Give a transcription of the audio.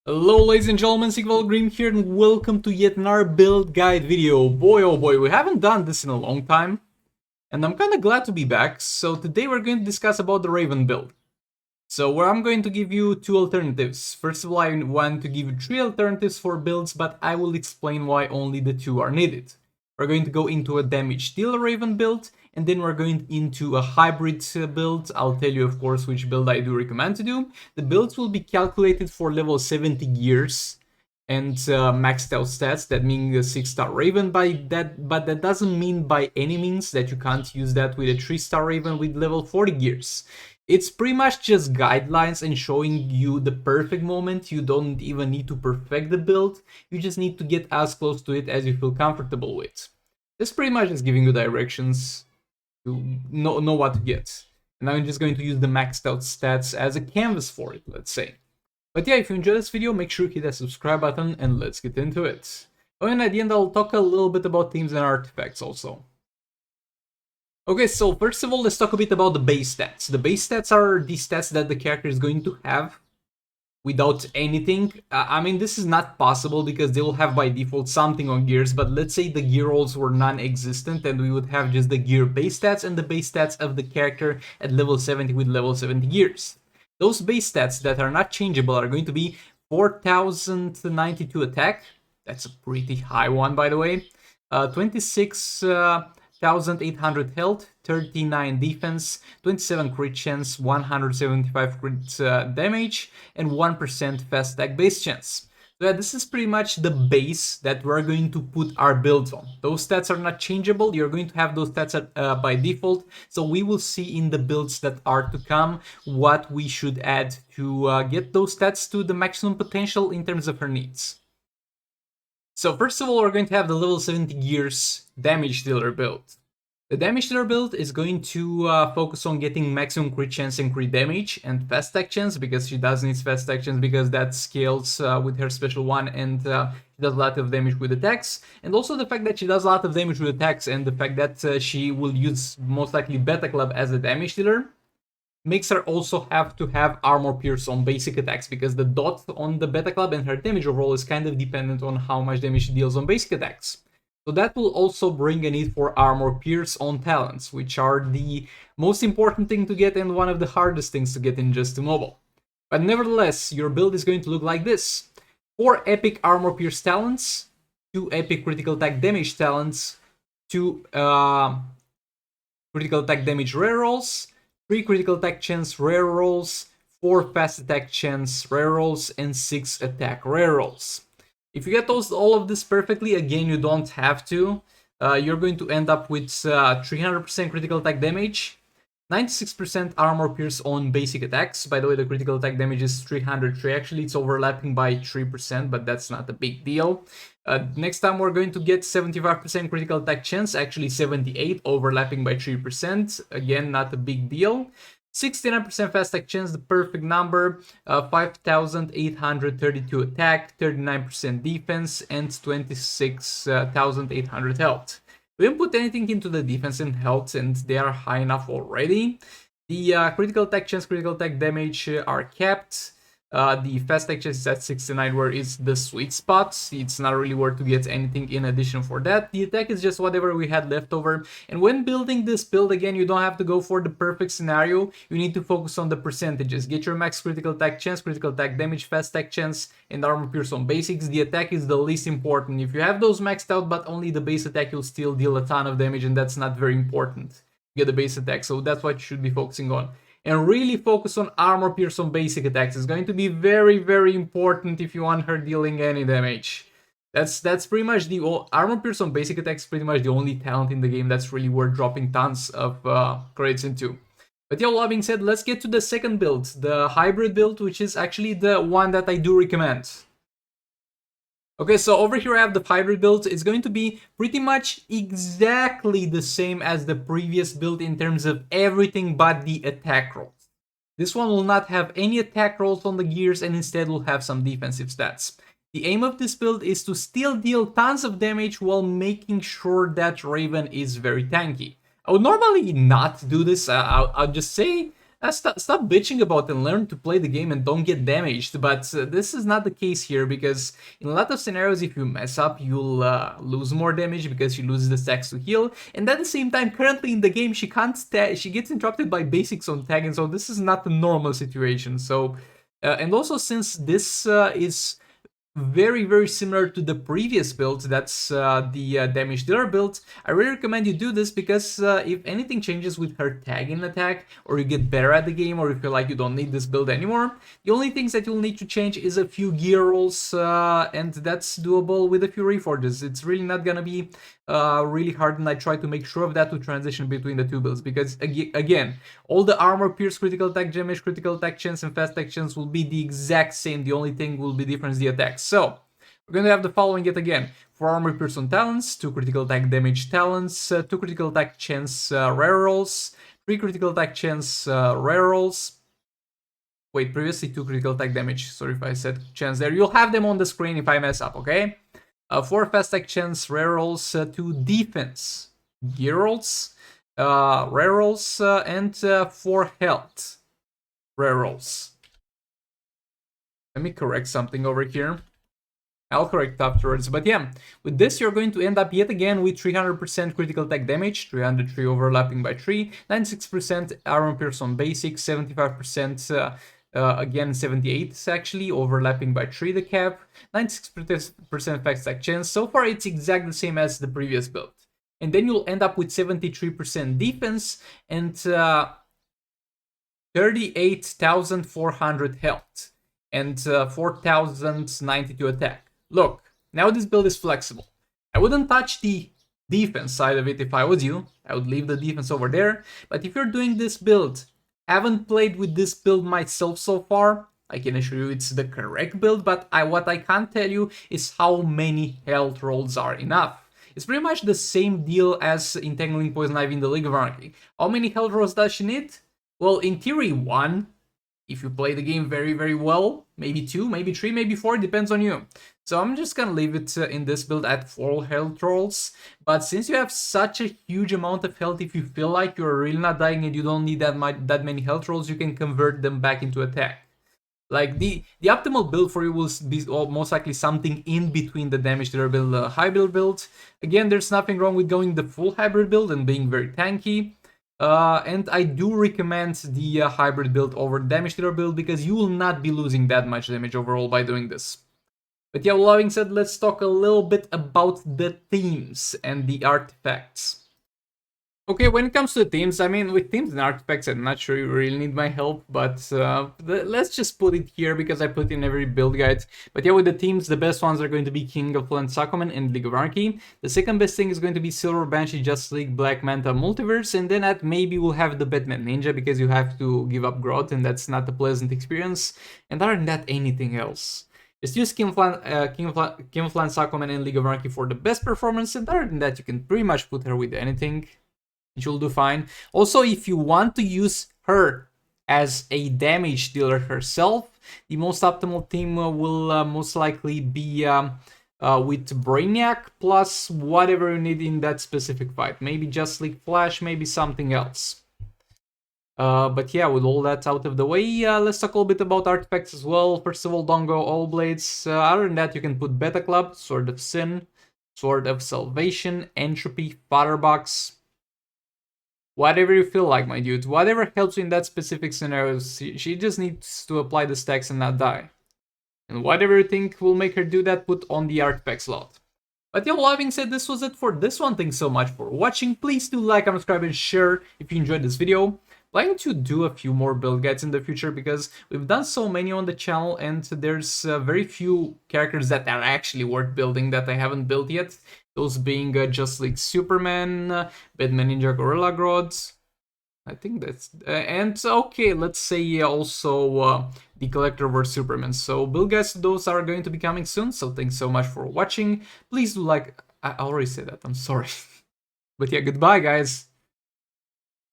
Hello ladies and gentlemen, Green here and welcome to yet another build guide video. Boy oh boy, we haven't done this in a long time and I'm kinda glad to be back. So today we're going to discuss about the Raven build. So where I'm going to give you two alternatives. First of all, I want to give you three alternatives for builds, but I will explain why only the two are needed. We're going to go into a damage dealer Raven build, and then we're going into a hybrid build. I'll tell you, of course, which build I do recommend to do. The builds will be calculated for level 70 gears and maxed out stats. That means a 6-star Raven by that, but that doesn't mean by any means that you can't use that with a 3-star Raven with level 40 gears. It's pretty much just guidelines and showing you the perfect moment. You don't even need to perfect the build. You just need to get as close to it as you feel comfortable with. This pretty much is giving you directions to know what to get. And I'm just going to use the maxed out stats as a canvas for it, let's say. But yeah, if you enjoyed this video, make sure you hit that subscribe button and let's get into it. Oh, and at the end I'll talk a little bit about themes and artifacts also. Okay, so first of all, let's talk a bit about the base stats. The base stats are the stats that the character is going to have without anything. I mean, this is not possible because they will have by default something on gears, but let's say the gear rolls were non-existent and we would have just the gear base stats and the base stats of the character at level 70 with level 70 gears. Those base stats that are not changeable are going to be 4092 attack. That's a pretty high one, by the way. 26,800 health, 39 defense, 27 crit chance, 175 crit damage, and 1% fast attack base chance. So yeah, this is pretty much the base that we're going to put our builds on. Those stats are not changeable. You're going to have those stats by default. So we will see in the builds that are to come what we should add to get those stats to the maximum potential in terms of her needs. So first of all, we're going to have the level 70 gears damage dealer build. The damage dealer build is going to focus on getting maximum crit chance and crit damage and fast attack chance, because she does need fast attack chance because that scales with her special one, and she does a lot of damage with attacks. And also the fact that she does a lot of damage with attacks and the fact that she will use most likely Beta Club as a damage dealer makes her also have to have armor pierce on basic attacks, because the dot on the Beta Club and her damage overall is kind of dependent on how much damage she deals on basic attacks. So that will also bring a need for armor pierce on talents, which are the most important thing to get and one of the hardest things to get in Just 2 Mobile. But nevertheless, your build is going to look like this. 4 epic armor pierce talents, 2 epic critical attack damage talents, 2 critical attack damage rerolls, 3 critical attack chance rerolls, 4 fast attack chance rerolls, and 6 attack rerolls. If you get all of this perfectly, again, you don't have to. You're going to end up with 300% critical attack damage, 96% armor pierce on basic attacks. By the way, the critical attack damage is 303. Actually, it's overlapping by 3%, but that's not a big deal. Next time, we're going to get 75% critical attack chance, actually 78, overlapping by 3%. Again, not a big deal. 69% fast attack chance, the perfect number, 5,832 attack, 39% defense, and 26,800 health. We didn't put anything into the defense and health, and they are high enough already. The critical attack chance, critical attack damage are capped. The fast attack chance is at 69, where it's the sweet spot. It's not really worth to get anything in addition for that. The attack is just whatever we had left over. And when building this build, again, you don't have to go for the perfect scenario. You need to focus on the percentages. Get your max critical attack chance, critical attack damage, fast attack chance, and armor pierce on basics. The attack is the least important. If you have those maxed out, but only the base attack, you'll still deal a ton of damage, and that's not very important. Get the base attack, so that's what you should be focusing on. And really focus on armor pierce on basic attacks. It's going to be very, very important if you want her dealing any damage. That's pretty much the armor pierce on basic attacks, pretty much the only talent in the game that's really worth dropping tons of credits into. But yeah, all that being said, let's get to the second build, the hybrid build, which is actually the one that I do recommend. Okay, so over here I have the hybrid build. It's going to be pretty much exactly the same as the previous build in terms of everything but the attack rolls. This one will not have any attack rolls on the gears and instead will have some defensive stats. The aim of this build is to still deal tons of damage while making sure that Raven is very tanky. I would normally not do this, I'll just say Stop bitching about and learn to play the game and don't get damaged. But this is not the case here, because in a lot of scenarios, if you mess up, you'll lose more damage because she loses the stacks to heal. And at the same time, currently in the game, she can't she gets interrupted by basics on tagging, so this is not a normal situation. So, and also since this is very, very similar to the previous build, that's the damage dealer build, I really recommend you do this, because if anything changes with her tagging attack, or you get better at the game, or you feel like you don't need this build anymore, the only things that you'll need to change is a few gear rolls, and that's doable with a few reforges. It's really not gonna be really hard, and I try to make sure of that to transition between the two builds, because again, all the armor, pierce, critical attack, damage, critical attack chance, and fast attack chance will be the exact same. The only thing will be different is the attacks. So we're going to have the following yet again: 4 armor, pierce on talents, 2 critical attack damage talents, 2 critical attack chance rare rolls, 3 critical attack chance rare rolls. Wait, previously 2 critical attack damage. Sorry if I said chance there. You'll have them on the screen if I mess up, okay? 4 fast attack chance rare rolls, 2 defense gear rolls, rare rolls, and 4 health rare rolls. Let me correct something over here. I'll correct afterwards, but yeah, with this you're going to end up yet again with 300% critical attack damage, 303 overlapping by 3, 96% armor pierce on basic, 75% again 78 actually overlapping by 3 the cap, 96% fast attack chance. So far it's exactly the same as the previous build. And then you'll end up with 73% defense and 38,400 health and 4,092 attack. Look, now this build is flexible. I wouldn't touch the defense side of it if I was you. I would leave the defense over there. But if you're doing this build, haven't played with this build myself so far, I can assure you it's the correct build, but what I can't tell you is how many health rolls are enough. It's pretty much the same deal as Entangling Poison Ivy in the League of Anarchy. How many health rolls does she need? Well, in theory, 1. If you play the game very, very well, maybe 2, maybe 3, maybe 4, depends on you. So I'm just gonna leave it in this build at 4 health rolls. But since you have such a huge amount of health, if you feel like you're really not dying and you don't need that many health rolls, you can convert them back into attack. Like the optimal build for you will be most likely something in between the damage dealer build and the hybrid build. Again, there's nothing wrong with going the full hybrid build and being very tanky. And I do recommend the hybrid build over damage dealer build, because you will not be losing that much damage overall by doing this. But yeah, with that being said, let's talk a little bit about the themes and the artifacts. Okay, when it comes to themes, I mean, with themes and artifacts, I'm not sure you really need my help, but let's just put it here because I put in every build guide. But yeah, with the themes, the best ones are going to be King of Land Sakoman and League of Anarchy. The second best thing is going to be Silver Banshee, Justice League, Black Manta, Multiverse, and then at maybe we'll have the Batman Ninja, because you have to give up growth, and that's not a pleasant experience. And other than that, anything else. Just use King of Land Sakoman and League of Anarchy for the best performance, and other than that, you can pretty much put her with anything. She'll do fine. Also, if you want to use her as a damage dealer herself, the most optimal team will most likely be with Brainiac plus whatever you need in that specific fight. Maybe just League Flash, maybe something else. But yeah, with all that out of the way, let's talk a little bit about artifacts as well. First of all, don't go all blades. Other than that, you can put Beta Club, Sword of Sin, Sword of Salvation, Entropy, Firebox. Whatever you feel like, my dude. Whatever helps you in that specific scenario. She just needs to apply the stacks and not die. And whatever you think will make her do that, put on the artifact slot. But yeah, well, having said, this was it for this one. Thanks so much for watching. Please do like, subscribe, and share if you enjoyed this video. Planning to do a few more build guides in the future, because we've done so many on the channel, and there's very few characters that are actually worth building that I haven't built yet. Those being Just League Superman, Batman Ninja Gorilla Grodd. I think that's... and okay, let's say also the Collector vs Superman. So build guides to those are going to be coming soon, so thanks so much for watching. Please do like... I already said that, I'm sorry. But yeah, goodbye guys.